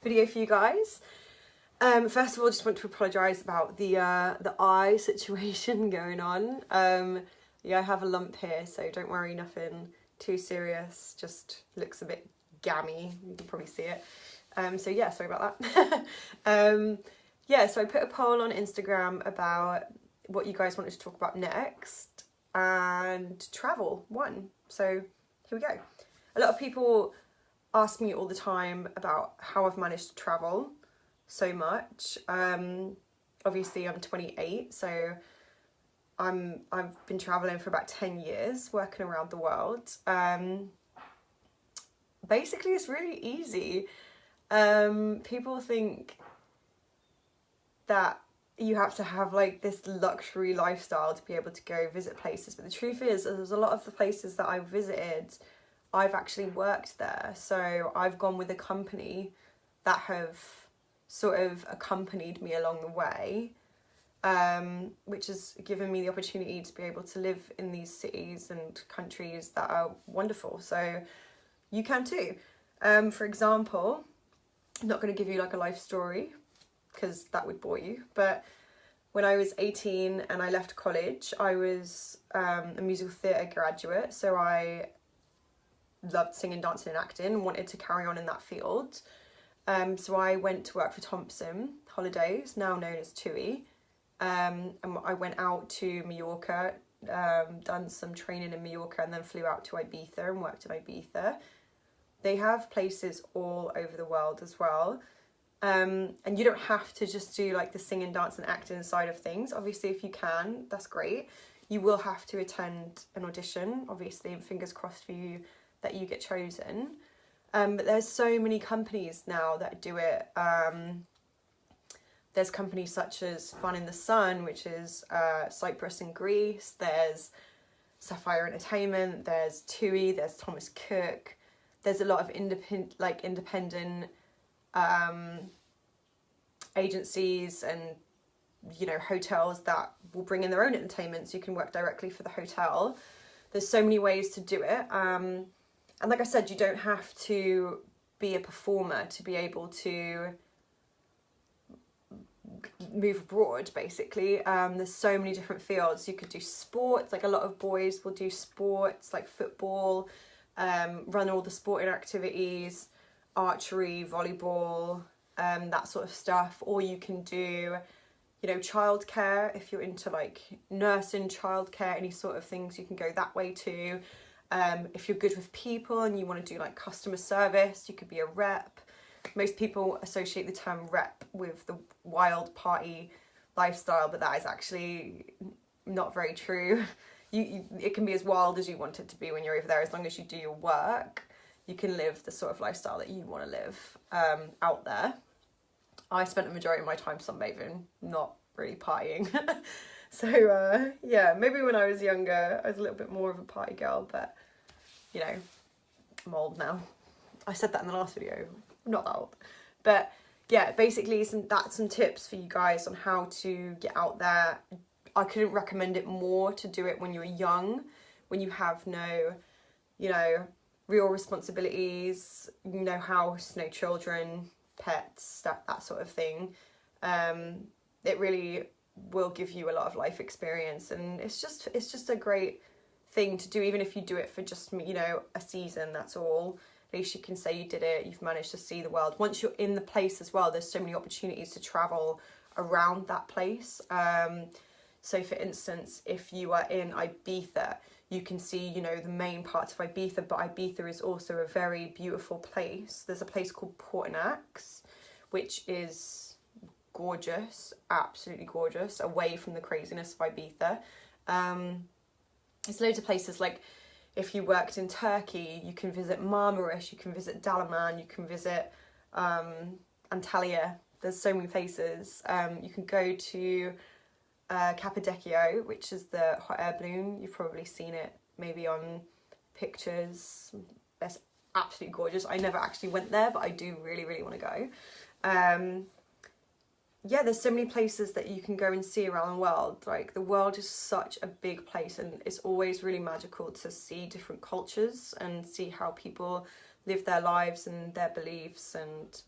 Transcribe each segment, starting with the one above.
video for you guys. First of all, just want to apologise about the eye situation going on. Yeah, I have a lump here, so don't worry, nothing too serious, just looks a bit gammy, you can probably see it. So yeah, sorry about that. Yeah, so I put a poll on Instagram about what you guys wanted to talk about next, and travel won. So here we go. A lot of people ask me all the time about how I've managed to travel so much. Obviously I'm 28, so I've been traveling for about 10 years, working around the world. Basically it's really easy. People think that you have to have like this luxury lifestyle to be able to go visit places, but the truth is there's a lot of the places that I've visited, I've actually worked there. So I've gone with a company that have sort of accompanied me along the way, which has given me the opportunity to be able to live in these cities and countries that are wonderful. So you can too. For example, I'm not going to give you like a life story because that would bore you, but when I was 18 and I left college, I was a musical theatre graduate, so I loved singing, dancing and acting and wanted to carry on in that field. So I went to work for Thompson Holidays, now known as TUI, and I went out to Mallorca, done some training in Mallorca, and then flew out to Ibiza and worked in Ibiza. They have places all over the world as well. And you don't have to just do like the singing, dance and acting side of things. Obviously if you can, that's great. You will have to attend an audition, obviously, and fingers crossed for you that you get chosen. But there's so many companies now that do it. There's companies such as Fun in the Sun, which is Cyprus and Greece. There's Sapphire Entertainment, there's TUI, there's Thomas Cook. There's a lot of independent agencies and, you know, hotels that will bring in their own entertainment, so you can work directly for the hotel. There's so many ways to do it, and like I said, you don't have to be a performer to be able to move abroad, basically. There's so many different fields. You could do sports, like a lot of boys will do sports like football, run all the sporting activities, archery, volleyball, that sort of stuff. Or you can do, you know, childcare. If you're into like nursing, childcare, any sort of things, you can go that way too. If you're good with people and you want to do like customer service, you could be a rep. Most people associate the term rep with the wild party lifestyle, but that is actually not very true. It can be as wild as you want it to be when you're over there, as long as you do your work. You can live the sort of lifestyle that you want to live out there. I spent the majority of my time sunbathing, not really partying. So yeah, maybe when I was younger, I was a little bit more of a party girl, but you know, I'm old now. I said that in the last video, I'm not that old. But yeah, basically some tips for you guys on how to get out there. I couldn't recommend it more to do it when you're young, when you have no, you know, real responsibilities, no house, no children, pets, that sort of thing. It really will give you a lot of life experience, and it's just a great thing to do, even if you do it for just, you know, a season, that's all. At least you can say you did it, you've managed to see the world. Once you're in the place as well, there's so many opportunities to travel around that place. So for instance, if you are in Ibiza, you can see, you know, the main parts of Ibiza, but Ibiza is also a very beautiful place. There's a place called PORTINATX, which is gorgeous, absolutely gorgeous, away from the craziness of Ibiza. There's loads of places, like if you worked in Turkey, you can visit MARMARIS, you can visit Dalaman, you can visit Antalya. There's so many places. You can go to Cappadocia, which is the hot air balloon. You've probably seen it maybe on pictures. It's absolutely gorgeous. I never actually went there, but I do really, really want to go. Yeah, there's so many places that you can go and see around the world. Like, the world is such a big place, and it's always really magical to see different cultures and see how people live their lives and their beliefs. And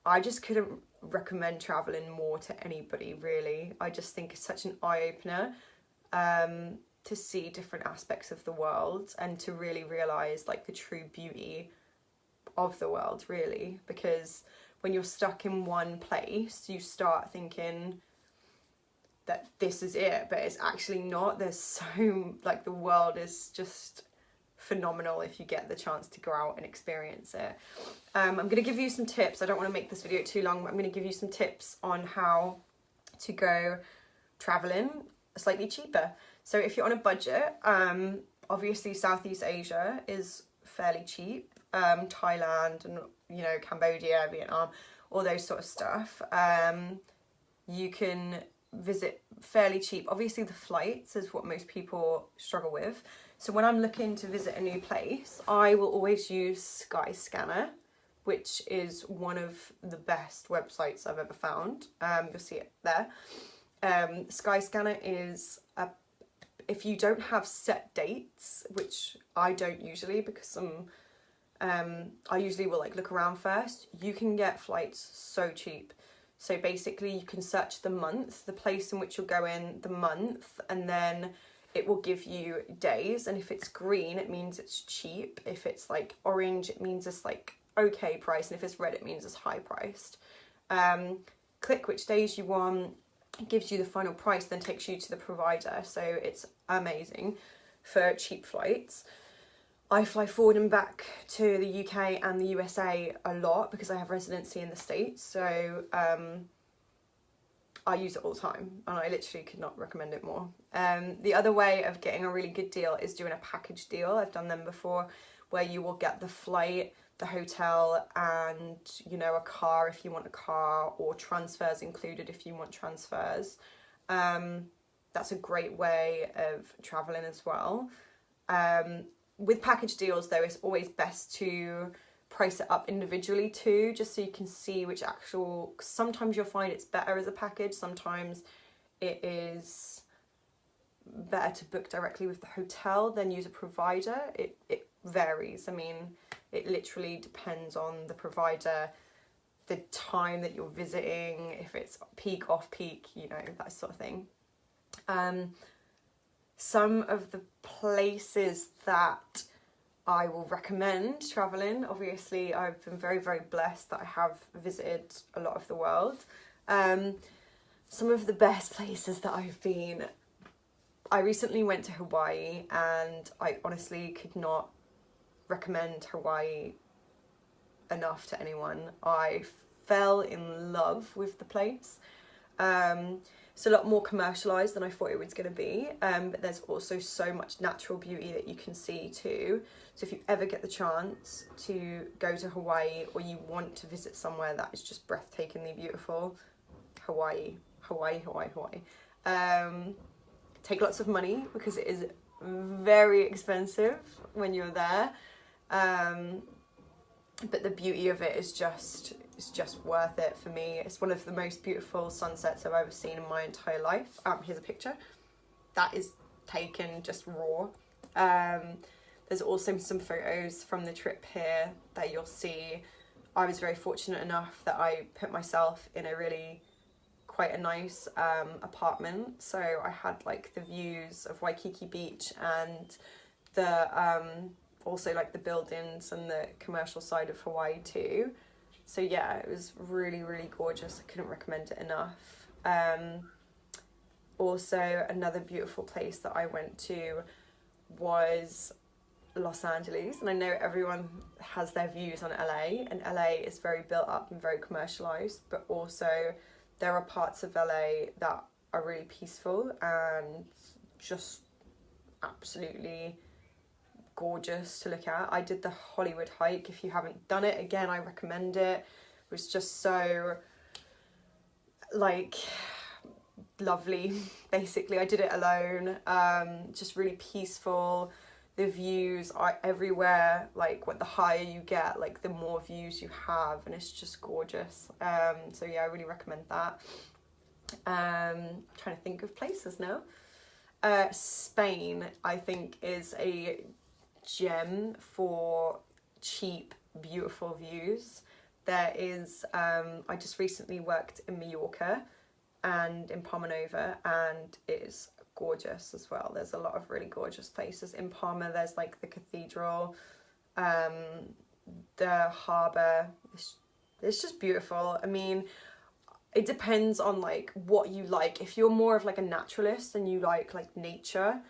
I just couldn't recommend traveling more to anybody, really. I just think it's such an eye-opener to see different aspects of the world and to really realise like the true beauty of the world, really, because when you're stuck in one place you start thinking that this is it, but it's actually not. There's so, like, the world is just phenomenal if you get the chance to go out and experience it. I'm going to give you some tips. I don't want to make this video too long, but I'm going to give you some tips on how to go traveling slightly cheaper. So if you're on a budget, obviously Southeast Asia is fairly cheap. Thailand and, you know, Cambodia, Vietnam, all those sort of stuff. You can visit fairly cheap. Obviously the flights is what most people struggle with. So when I'm looking to visit a new place, I will always use SKYSCANNER, which is one of the best websites I've ever found. You'll see it there. SKYSCANNER is if you don't have set dates, which I don't usually, because I usually will like look around first, you can get flights so cheap. So basically you can search the month, the place in which you're going, the month, and then it will give you days. And if it's green, it means it's cheap. If it's like orange, it means it's like okay price. And if it's red, it means it's high priced. Click which days you want, it gives you the final price, then takes you to the provider. So it's amazing for cheap flights. I fly forward and back to the UK and the USA a lot because I have residency in the States. So I use it all the time and I literally could not recommend it more. The other way of getting a really good deal is doing a package deal. I've done them before, where you will get the flight, the hotel, and, you know, a car if you want a car, or transfers included if you want transfers. That's a great way of traveling as well. With package deals though, it's always best to price it up individually too, just so you can see which actual, sometimes you'll find it's better as a package, sometimes it is better to book directly with the hotel than use a provider. It varies. I mean, it literally depends on the provider, the time that you're visiting, if it's peak, off peak, you know, that sort of thing. Some of the places that I will recommend traveling, obviously I've been very, very blessed that I have visited a lot of the world. Some of the best places that I've been, I recently went to Hawaii and I honestly could not recommend Hawaii enough to anyone. I fell in love with the place. It's a lot more commercialised than I thought it was going to be, but there's also so much natural beauty that you can see too. So if you ever get the chance to go to Hawaii, or you want to visit somewhere that is just breathtakingly beautiful, Hawaii. Take lots of money because it is very expensive when you're there, but the beauty of it is just, it's just worth it for me. It's one of the most beautiful sunsets I've ever seen in my entire life. Here's a picture. That is taken just raw. There's also some photos from the trip here that you'll see. I was very fortunate enough that I put myself in a really quite a nice apartment. So I had like the views of Waikiki Beach and the also like the buildings and the commercial side of Hawaii too. So yeah, it was really, really gorgeous. I couldn't recommend it enough. Also, another beautiful place that I went to was Los Angeles. And I know everyone has their views on LA, and LA is very built up and very commercialized, but also there are parts of LA that are really peaceful and just absolutely gorgeous to look at. I did the Hollywood hike. If you haven't done it, again, I recommend it. It was just so like lovely. Basically, I did it alone. Just really peaceful. The views are everywhere. Like, what the higher you get, like the more views you have, and it's just gorgeous. So yeah, I really recommend that. I'm trying to think of places now. Spain, I think, is a gem for cheap, beautiful views. There is, I just recently worked in Mallorca and in Palma Nova, and it is gorgeous as well. There's a lot of really gorgeous places. In Palma, there's like the cathedral, the harbour. It's just beautiful. I mean, it depends on like what you like. If you're more of like a naturalist and you like nature,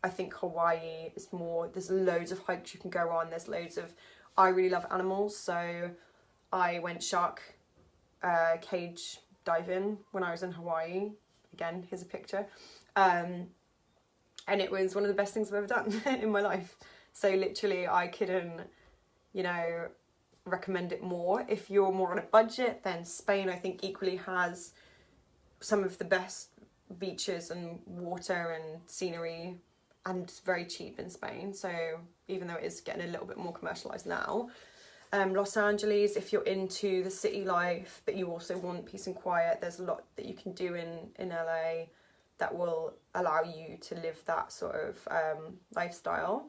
I think Hawaii is more, there's loads of hikes you can go on. There's loads of, I really love animals, so I went shark cage diving when I was in Hawaii. Again, here's a picture. And it was one of the best things I've ever done in my life. So literally I couldn't, you know, recommend it more. If you're more on a budget, then Spain I think equally has some of the best beaches and water and scenery, and it's very cheap in Spain. So even though it is getting a little bit more commercialized now, Los Angeles, if you're into the city life but you also want peace and quiet, there's a lot that you can do in LA that will allow you to live that sort of lifestyle.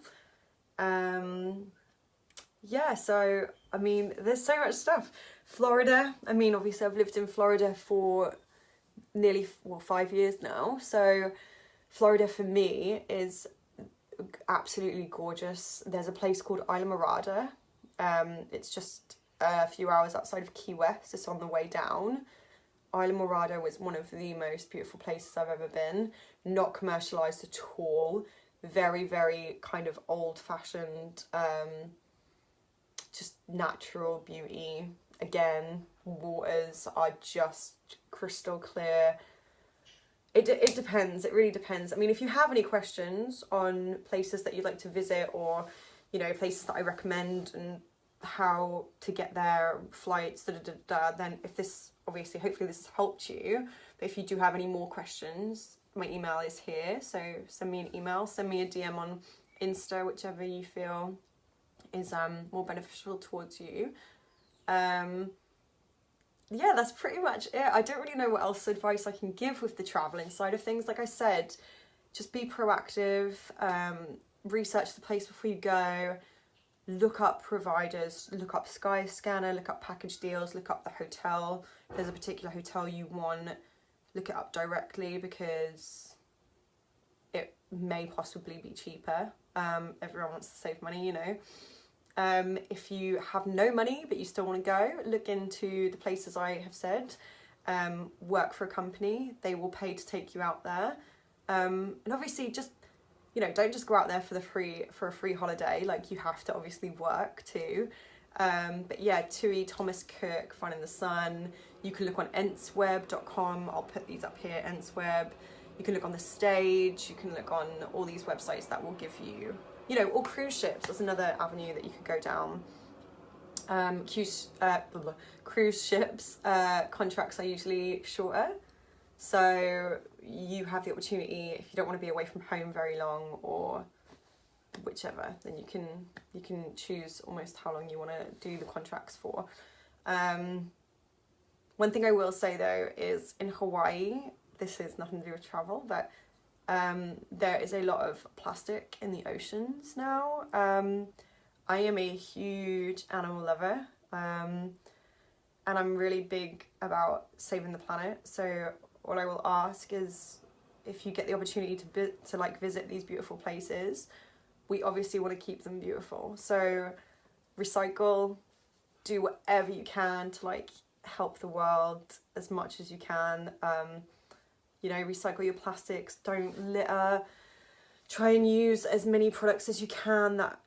Yeah, so I mean, there's so much stuff. Florida, I mean, obviously I've lived in Florida for nearly 5 years now, so Florida for me is absolutely gorgeous. There's a place called Isla Mirada. It's just a few hours outside of Key West. It's on the way down. Isla Mirada was one of the most beautiful places I've ever been. Not commercialised at all. Very, very kind of old-fashioned, just natural beauty. Again, waters are just crystal clear. It depends. It really depends. I mean, if you have any questions on places that you'd like to visit, or, you know, places that I recommend and how to get there, flights, then if this, obviously, hopefully this has helped you. But if you do have any more questions, my email is here. So send me an email, send me a DM on Insta, whichever you feel is more beneficial towards you. Yeah, that's pretty much it. I don't really know what else advice I can give with the travelling side of things. Like I said, just be proactive, research the place before you go, look up providers, look up SKYSCANNER, look up package deals, look up the hotel. If there's a particular hotel you want, look it up directly because it may possibly be cheaper. Everyone wants to save money, you know. If you have no money but you still want to go, look into the places I have said. Work for a company, they will pay to take you out there. And obviously just, you know, don't just go out there for a free holiday. Like, you have to obviously work too. But yeah, TUI, Thomas Cook, Fun in the Sun. You can look on entsweb.com. I'll put these up here, entsweb. You can look on The Stage. You can look on all these websites that will give you, you know, or cruise ships. That's another avenue that you could go down. Cruise ships contracts are usually shorter, so you have the opportunity, if you don't want to be away from home very long or whichever, then you can choose almost how long you want to do the contracts for. One thing I will say though is in Hawaii, this has nothing to do with travel, but there is a lot of plastic in the oceans now. I am a huge animal lover, and I'm really big about saving the planet. So what I will ask is, if you get the opportunity to like visit these beautiful places, we obviously want to keep them beautiful. So recycle, do whatever you can to like help the world as much as you can. You know, recycle your plastics, don't litter, try and use as many products as you can that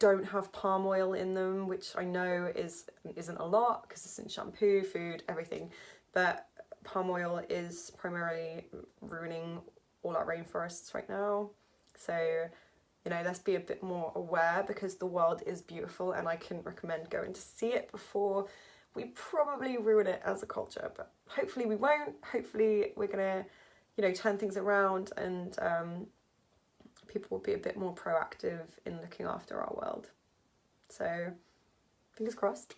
don't have palm oil in them, which I know isn't a lot because it's in shampoo, food, everything, but palm oil is primarily ruining all our rainforests right now. So, you know, let's be a bit more aware because the world is beautiful, and I can recommend going to see it before we probably ruin it as a culture, but hopefully we won't. Hopefully we're gonna, you know, turn things around, and people will be a bit more proactive in looking after our world. So fingers crossed.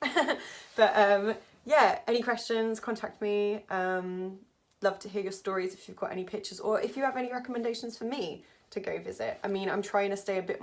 But yeah, any questions, contact me. Love to hear your stories if you've got any pictures, or if you have any recommendations for me to go visit. I mean, I'm trying to stay a bit